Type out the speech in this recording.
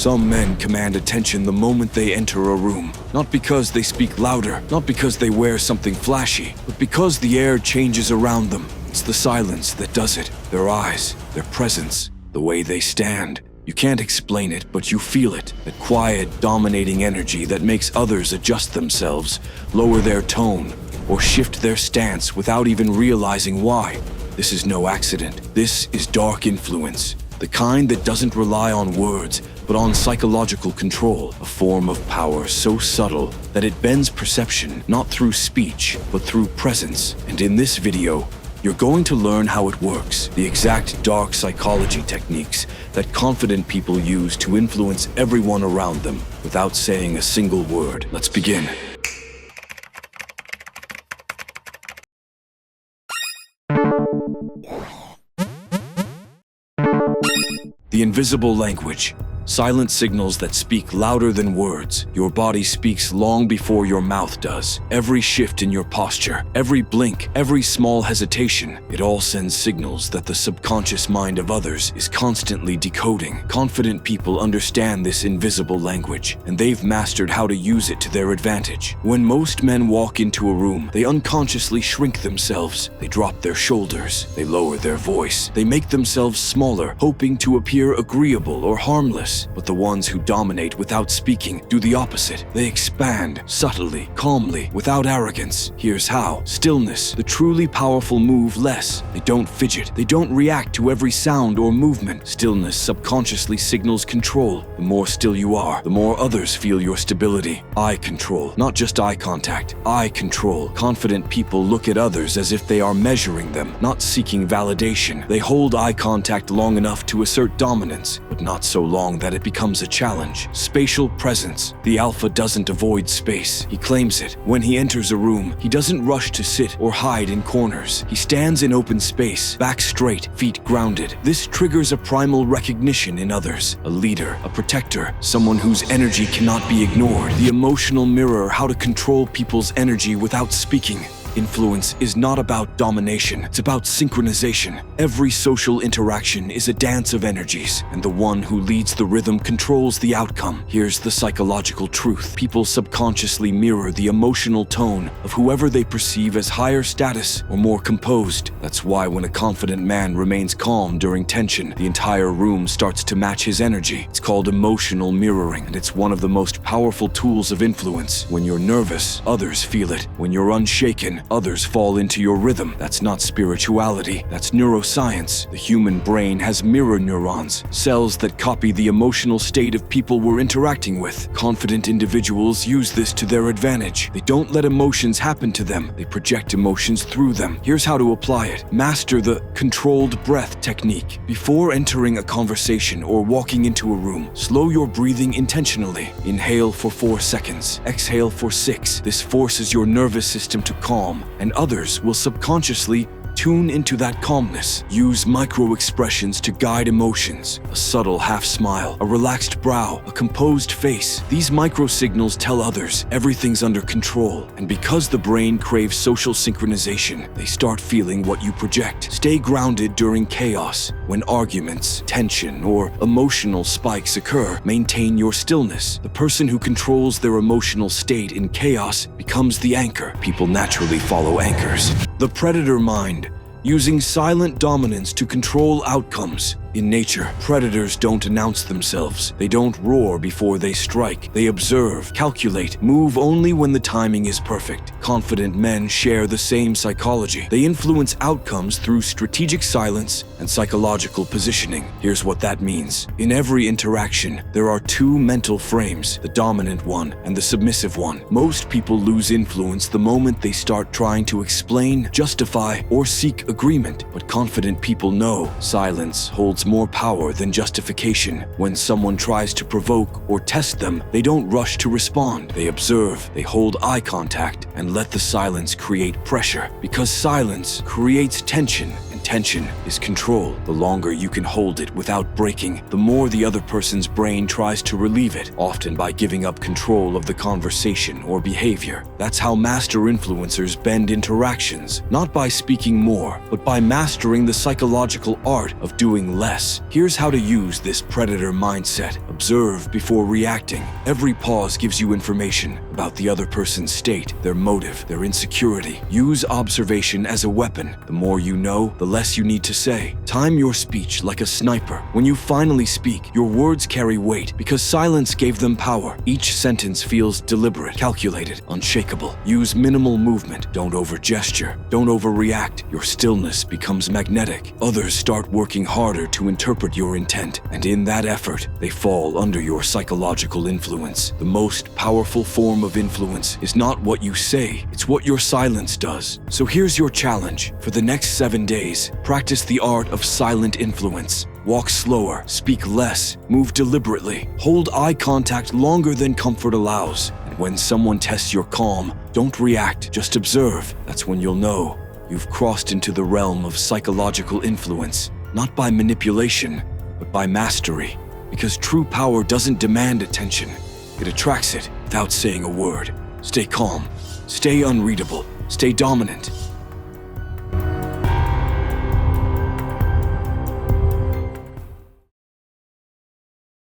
Some men command attention the moment they enter a room, not because they speak louder, not because they wear something flashy, but because the air changes around them. It's the silence that does it. Their eyes, their presence, the way they stand. You can't explain it, but you feel it. That quiet, dominating energy that makes others adjust themselves, lower their tone, or shift their stance without even realizing why. This is no accident. This is dark influence. The kind that doesn't rely on words, but on psychological control, a form of power so subtle that it bends perception not through speech, but through presence. And in this video, you're going to learn how it works, the exact dark psychology techniques that confident people use to influence everyone around them without saying a single word. Let's begin. The invisible language. Silent signals that speak louder than words. Your body speaks long before your mouth does. Every shift in your posture, every blink, every small hesitation, it all sends signals that the subconscious mind of others is constantly decoding. Confident people understand this invisible language, and they've mastered how to use it to their advantage. When most men walk into a room, they unconsciously shrink themselves. They drop their shoulders. They lower their voice. They make themselves smaller, hoping to appear agreeable or harmless. But the ones who dominate without speaking do the opposite. They expand, subtly, calmly, without arrogance. Here's how. Stillness, the truly powerful move less. They don't fidget. They don't react to every sound or movement. Stillness subconsciously signals control. The more still you are, the more others feel your stability. Eye control, not just eye contact. Eye control. Confident people look at others as if they are measuring them, not seeking validation. They hold eye contact long enough to assert dominance, but not so long that it becomes a challenge. Spatial presence. The alpha doesn't avoid space. He claims it. When he enters a room, he doesn't rush to sit or hide in corners. He stands in open space, back straight, feet grounded. This triggers a primal recognition in others. A leader, a protector, someone whose energy cannot be ignored. The emotional mirror, how to control people's energy without speaking. Influence is not about domination, it's about synchronization. Every social interaction is a dance of energies, and the one who leads the rhythm controls the outcome. Here's the psychological truth. People subconsciously mirror the emotional tone of whoever they perceive as higher status or more composed. That's why when a confident man remains calm during tension, the entire room starts to match his energy. It's called emotional mirroring, and it's one of the most powerful tools of influence. When you're nervous, others feel it. When you're unshaken, others fall into your rhythm. That's not spirituality, that's neuroscience. The human brain has mirror neurons, cells that copy the emotional state of people we're interacting with. Confident individuals use this to their advantage. They don't let emotions happen to them, they project emotions through them. Here's how to apply it. Master the controlled breath technique. Before entering a conversation or walking into a room, slow your breathing intentionally. Inhale for 4 seconds, exhale for 6. This forces your nervous system to calm, and others will subconsciously tune into that calmness. Use micro-expressions to guide emotions. A subtle half-smile, a relaxed brow, a composed face. These micro-signals tell others everything's under control. And because the brain craves social synchronization, they start feeling what you project. Stay grounded during chaos. When arguments, tension, or emotional spikes occur, maintain your stillness. The person who controls their emotional state in chaos becomes the anchor. People naturally follow anchors. The predator mind. Using silent dominance to control outcomes. In nature, predators don't announce themselves. They don't roar before they strike. They observe, calculate, move only when the timing is perfect. Confident men share the same psychology. They influence outcomes through strategic silence and psychological positioning. Here's what that means. In every interaction, there are 2 mental frames, the dominant one and the submissive one. Most people lose influence the moment they start trying to explain, justify, or seek agreement. But confident people know silence holds more power than justification. When someone tries to provoke or test them, they don't rush to respond. They observe, they hold eye contact, and let the silence create pressure. Because silence creates tension, and tension is control. The longer you can hold it without breaking, the more the other person's brain tries to relieve it, often by giving up control of the conversation or behavior. That's how master influencers bend interactions, not by speaking more, but by mastering the psychological art of doing less. Here's how to use this predator mindset. A Observe before reacting. Every pause gives you information about the other person's state, their motive, their insecurity. Use observation as a weapon. The more you know, the less you need to say. Time your speech like a sniper. When you finally speak, your words carry weight because silence gave them power. Each sentence feels deliberate, calculated, unshakable. Use minimal movement. Don't over-gesture. Don't overreact. Your stillness becomes magnetic. Others start working harder to interpret your intent, and in that effort, they fall under your psychological influence. The most powerful form of influence is not what you say, it's what your silence does. So here's your challenge. For the next 7 days, practice the art of silent influence. Walk slower, speak less, move deliberately, hold eye contact longer than comfort allows. And when someone tests your calm, don't react, just observe. That's when you'll know you've crossed into the realm of psychological influence, not by manipulation, but by mastery. Because true power doesn't demand attention, it attracts it without saying a word. Stay calm, stay unreadable, stay dominant.